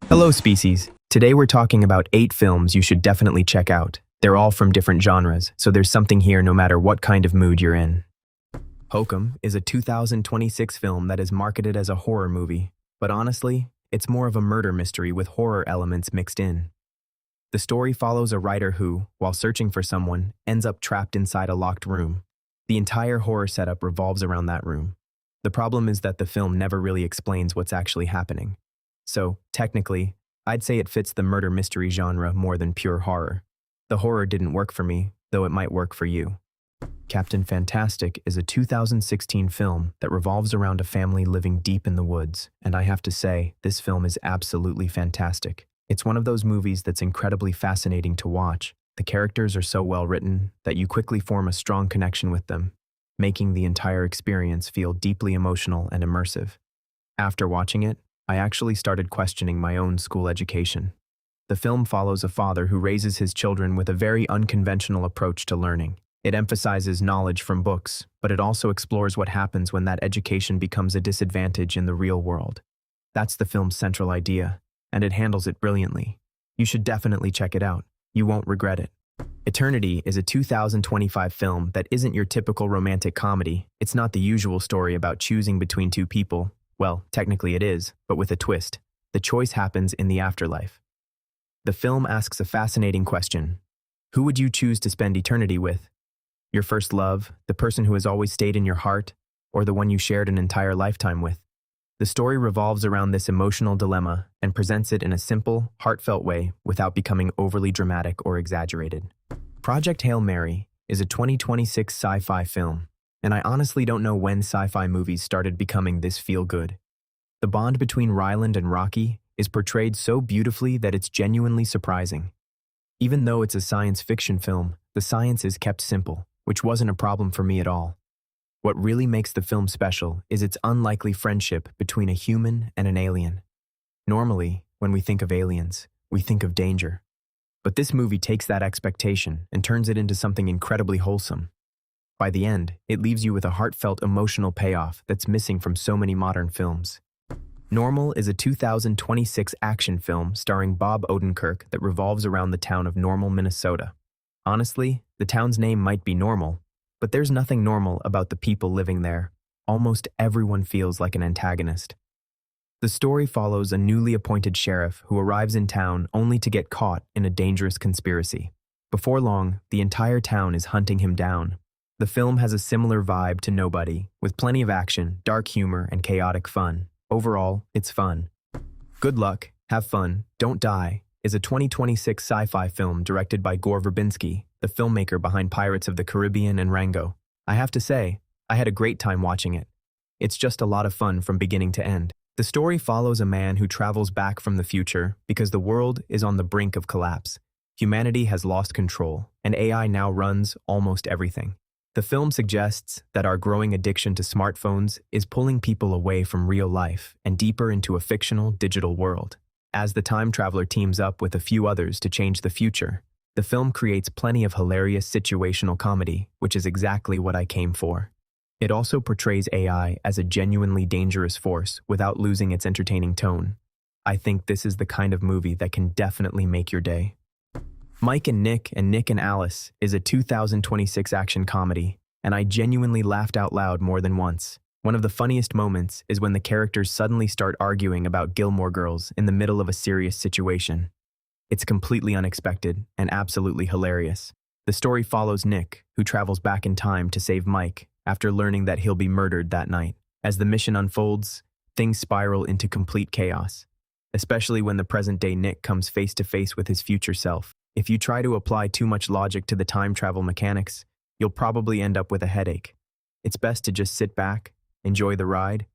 Hello, species. Today we're talking about 8 films you should definitely check out. They're all from different genres, so there's something here no matter what kind of mood you're in. Hokum is a 2026 film that is marketed as a horror movie, but honestly, it's more of a murder mystery with horror elements mixed in. The story follows a writer who, while searching for someone, ends up trapped inside a locked room. The entire horror setup revolves around that room. The problem is that the film never really explains what's actually happening. So, technically, I'd say it fits the murder mystery genre more than pure horror. The horror didn't work for me, though it might work for you. Captain Fantastic is a 2016 film that revolves around a family living deep in the woods, and I have to say, this film is absolutely fantastic. It's one of those movies that's incredibly fascinating to watch. The characters are so well written that you quickly form a strong connection with them, making the entire experience feel deeply emotional and immersive. After watching it, I actually started questioning my own school education. The film follows a father who raises his children with a very unconventional approach to learning. It emphasizes knowledge from books, but it also explores what happens when that education becomes a disadvantage in the real world. That's the film's central idea, and it handles it brilliantly. You should definitely check it out. You won't regret it. Eternity is a 2025 film that isn't your typical romantic comedy. It's not the usual story about choosing between two people. Well, technically it is, but with a twist. The choice happens in the afterlife. The film asks a fascinating question. Who would you choose to spend eternity with? Your first love, the person who has always stayed in your heart, or the one you shared an entire lifetime with? The story revolves around this emotional dilemma and presents it in a simple, heartfelt way without becoming overly dramatic or exaggerated. Project Hail Mary is a 2026 sci-fi film, and I honestly don't know when sci-fi movies started becoming this feel-good. The bond between Ryland and Rocky is portrayed so beautifully that it's genuinely surprising. Even though it's a science fiction film, the science is kept simple, which wasn't a problem for me at all. What really makes the film special is its unlikely friendship between a human and an alien. Normally, when we think of aliens, we think of danger. But this movie takes that expectation and turns it into something incredibly wholesome. By the end, it leaves you with a heartfelt emotional payoff that's missing from so many modern films. Normal is a 2026 action film starring Bob Odenkirk that revolves around the town of Normal, Minnesota. Honestly, the town's name might be Normal, but there's nothing normal about the people living there. Almost everyone feels like an antagonist. The story follows a newly appointed sheriff who arrives in town only to get caught in a dangerous conspiracy. Before long, the entire town is hunting him down. The film has a similar vibe to Nobody, with plenty of action, dark humor, and chaotic fun. Overall, it's fun. Good Luck, Have Fun, Don't Die is a 2026 sci-fi film directed by Gore Verbinski, the filmmaker behind Pirates of the Caribbean and Rango. I have to say, I had a great time watching it. It's just a lot of fun from beginning to end. The story follows a man who travels back from the future because the world is on the brink of collapse. Humanity has lost control, and AI now runs almost everything. The film suggests that our growing addiction to smartphones is pulling people away from real life and deeper into a fictional digital world. As the time traveler teams up with a few others to change the future, the film creates plenty of hilarious situational comedy, which is exactly what I came for. It also portrays AI as a genuinely dangerous force without losing its entertaining tone. I think this is the kind of movie that can definitely make your day. Mike and Nick and Alice is a 2026 action comedy, and I genuinely laughed out loud more than once. One of the funniest moments is when the characters suddenly start arguing about Gilmore Girls in the middle of a serious situation. It's completely unexpected and absolutely hilarious. The story follows Nick, who travels back in time to save Mike after learning that he'll be murdered that night. As the mission unfolds, things spiral into complete chaos, especially when the present-day Nick comes face-to-face with his future self. If you try to apply too much logic to the time travel mechanics, you'll probably end up with a headache. It's best to just sit back, enjoy the ride.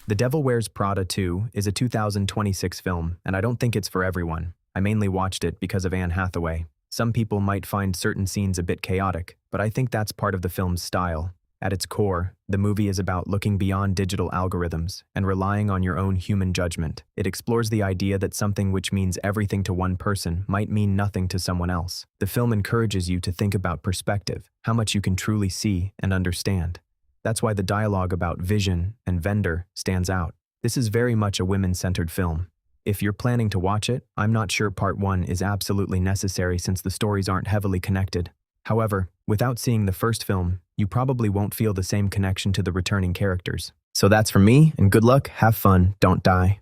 The Devil Wears Prada 2 is a 2026 film, and I don't think it's for everyone. I mainly watched it because of Anne Hathaway. Some people might find certain scenes a bit chaotic, but I think that's part of the film's style. At its core, the movie is about looking beyond digital algorithms and relying on your own human judgment. It explores the idea that something which means everything to one person might mean nothing to someone else. The film encourages you to think about perspective, how much you can truly see and understand. That's why the dialogue about vision and vendor stands out. This is very much a women-centered film. If you're planning to watch it, I'm not sure part 1 is absolutely necessary since the stories aren't heavily connected. However, without seeing the first film, you probably won't feel the same connection to the returning characters. So that's from me, and good luck, have fun, don't die.